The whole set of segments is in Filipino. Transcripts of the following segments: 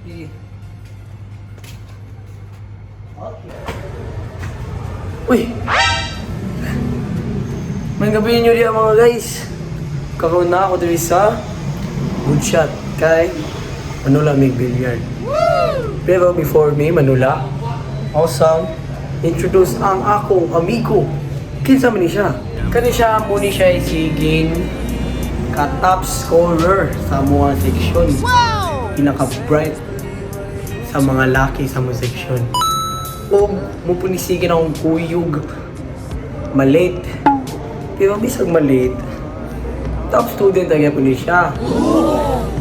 Sige. Okay. Uy! May gabi nyo diyan mga guys. Kakaroon na ako dito sa good shot kay Manula Mig Billiard. Pero before me, Manula, awesome, introduce ang akong amigo. Kinsa man ni siya? Kani siya, muni siya isiging ka-top scorer sa mga section. Pinaka-bright sa mga laki sa mga section. O mupunisikin akong kuyog. Malit. Pero bisag malit, top student talaga po ni siya.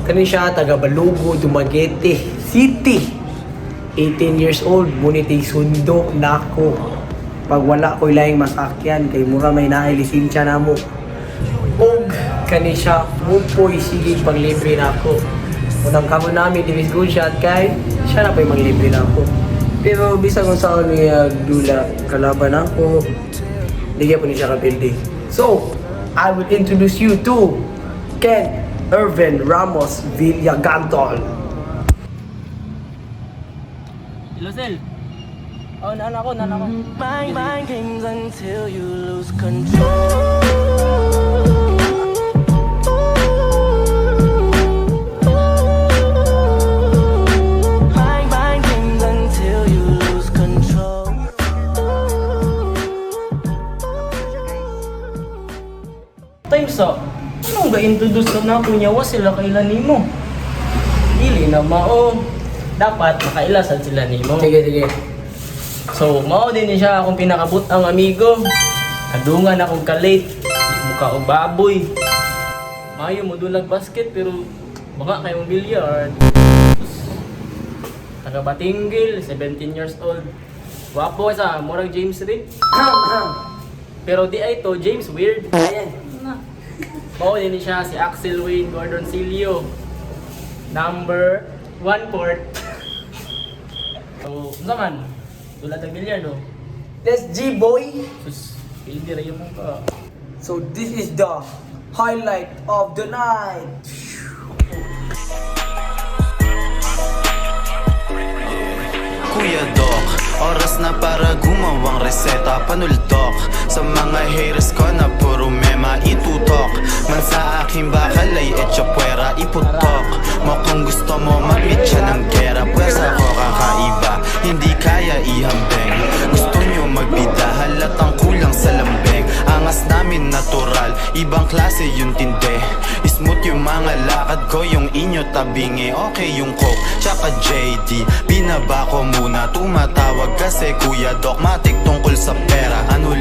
Kani siya, taga Balugo, Dumaguete City. 18 years old, ngunit sundo na ako. Pag wala ko ilayang masakyan, kay mura may naay lisensya na mo. Og kani siya, mupoy sige paglibre na ako. Unang kamo namin, Divis Good Shot, kay siya na po'y maglibre na ako. Pero bisag kung saan niya dula kalaban ako, ligyan po niya siya ka-building. So, I will introduce you to Ken Irvin Ramos Villagantol. Hello, Sel. Oh, nana ko. Mind games until you lose control. Mind games until you lose control. Time sa, anong ga-introduce na ako niya? Was sila kailan nimo? Dili na mao. Dapat makailasan sila nimo. Sige. So, mao din ni siya akong pinakabut ang amigo. Kadungan akong kalate. Mukha og baboy. Mayo mo dulag basket pero baka kayong bilyard. Taga Batinggil, 17 years old. Wapo sa murag James Reed. Pero di ay to James Weird. Ayan. Mao din siya si Axel Wayne Gordon Silio. Number 1 port. So, naman, tulad ng bilyard, no? Let's G boy. Sus, hindi rin yung mukha. So this is the highlight of the night. Kuya Doc, oras na para gumawang reseta. Panuldok sa mga haters ko na puro mema itutok. Man sa aking bakal ay etchapwera iputok mo kung gusto mo mag-meet siya ng gera. Pwersa ko kakaiba, hindi kaya ihambeng. Gusto nyo magbida, halatang kulang sa lambeng. Angas namin natural, ibang klase yung tinde. Smooth yung mga lakad ko, yung inyo tabingi. Okay yung coke, tsaka JD. Binaba ko muna, tumatawag kasi Kuya Doc matik tungkol sa pera. Ano